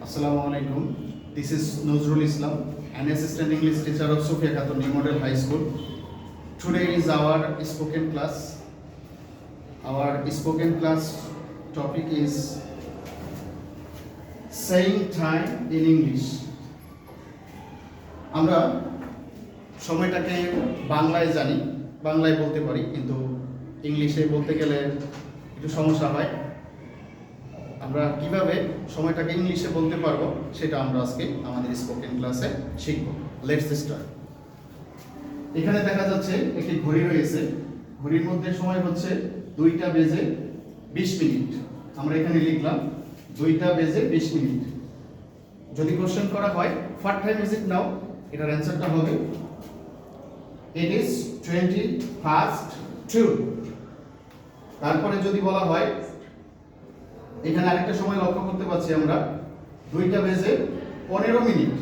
Assalamu alaikum. This is Nuzrul Islam, an assistant English teacher of Sophia Khatun New Model High School. Today is our spoken class. Our spoken class topic is saying time in English. আমরা সময়টাকে বাংলায় জানি, বাংলায় বলতে পারি, কিন্তু ইংলিশে বলতে গেলে একটু সমস্যা হয়। আমরা কিভাবে সময়টাকে ইংলিশে বলতে পারবো সেটা আমরা আজকে আমাদের স্পোকেন ক্লাসে শিখব। Let's start. এখানে দেখা যাচ্ছে একটি ঘড়ি রয়েছে, ঘড়ির মধ্যে সময় হচ্ছে 2টা বেজে 20 মিনিট। আমরা এখানে লিখলাম 2টা বেজে 20 মিনিট। যদি কোশ্চেন করা হয় হোয়াট টাইম ইজ ইট নাও, এটার অ্যান্সারটা হবে ইট ইজ 2:02। তারপরে যদি বলা হয়, এখানে আরেকটা সময় লক্ষ্য করতে পারছি আমরা 2টা বেজে 15 মিনিট,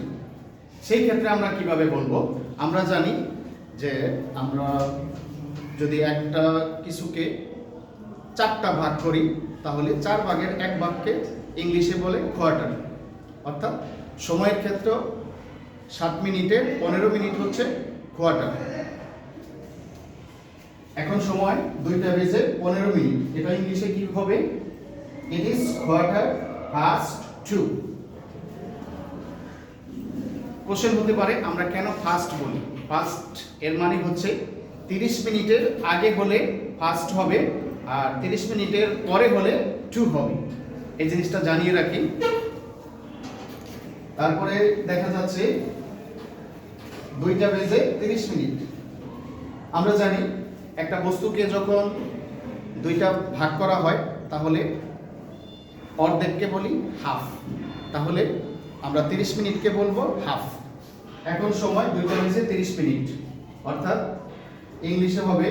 সেই ক্ষেত্রে আমরা কিভাবে বলবো? আমরা জানি যে আমরা যদি একটা কিছুকে 4টা ভাগ করি তাহলে 4 ভাগের 1 ভাগকে ইংলিশে বলে কোয়ার্টার। অর্থাৎ সময়ের ক্ষেত্রে 7 মিনিটে 15 মিনিট হচ্ছে কোয়ার্টার। এখন সময় 2টা বেজে 15 মিনিট, এটা ইংলিশে কি হবে? It is 2:15. কোশ্চেন হতে পারে আমরা কেন ফাস্ট বলি? ফাস্ট এর মানে হচ্ছে 30 মিনিটের আগে হলে ফাস্ট হবে, আর 30 মিনিটের পরে হলে টু হবে। এই জিনিসটা জানিয়ে রাখি। তারপরে দেখা যাচ্ছে 2টা বেজে 30 মিনিট। আমরা জানি একটা বস্তুকে যখন 2টা ভাগ করা হয় তাহলে অর্ধেককে বলি হাফ, তাহলে আমরা 30 মিনিটকে বলবো হাফ। এখন সময় 2টা বেজে 30 মিনিট, অর্থাৎ ইংলিশে হবে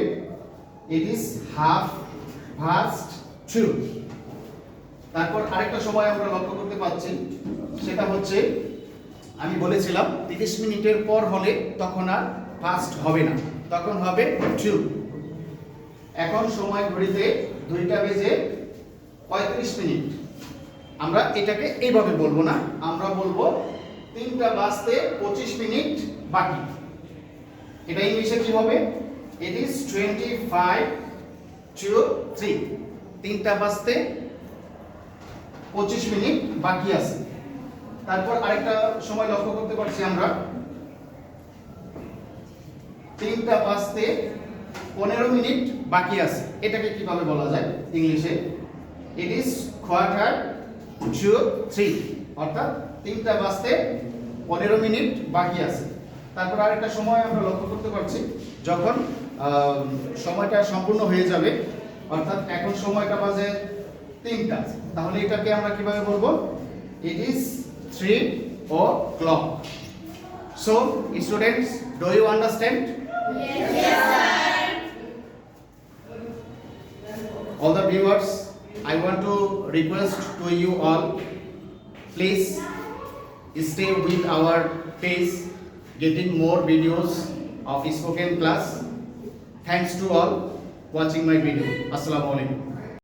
ইট ইজ 2:30. তারপর আরেকটা সময় আমরা লক্ষ্য করতে পাচ্ছি, সেটা হচ্ছে আমি বলেছিলাম 30 মিনিটের পর হলে তখন আর ফাস্ট হবে না, তখন হবে 2। এখন সময় ঘড়িতে 2টা বেজে 35 মিনিট। আমরা এটাকে এইভাবে বলবো না, আমরা বলবো 3টা বাজতে 25 মিনিট বাকি। এটা ইংলিশে কি হবে? It is 25:03। 3টা বাজতে 25 মিনিট বাকি আছে। তারপর আরেকটা সময় লক্ষ্য করতে পারছি আমরা 3টা বাজতে 15 মিনিট বাকি আছে। এটাকে কিভাবে বলা যায় ইংলিশে? ইট ইজ 2:43, অর্থাৎ 3টা বাজতে 15 মিনিট বাকি আছে। তারপর আরেকটা সময় আমরা লক্ষ্য করতে পারছি, যখন সময়টা সম্পূর্ণ হয়ে যাবে, অর্থাৎ এখন সময়টা বাজে 3টা, তাহলে এটাকে আমরা কিভাবে বলবো? It is 3 o'clock. So students, do you understand? Yes, sir. All the viewers, I want to request to you all, please stay with our page, getting more videos of spoken class. Thanks to all watching my video. Assalamu alaikum.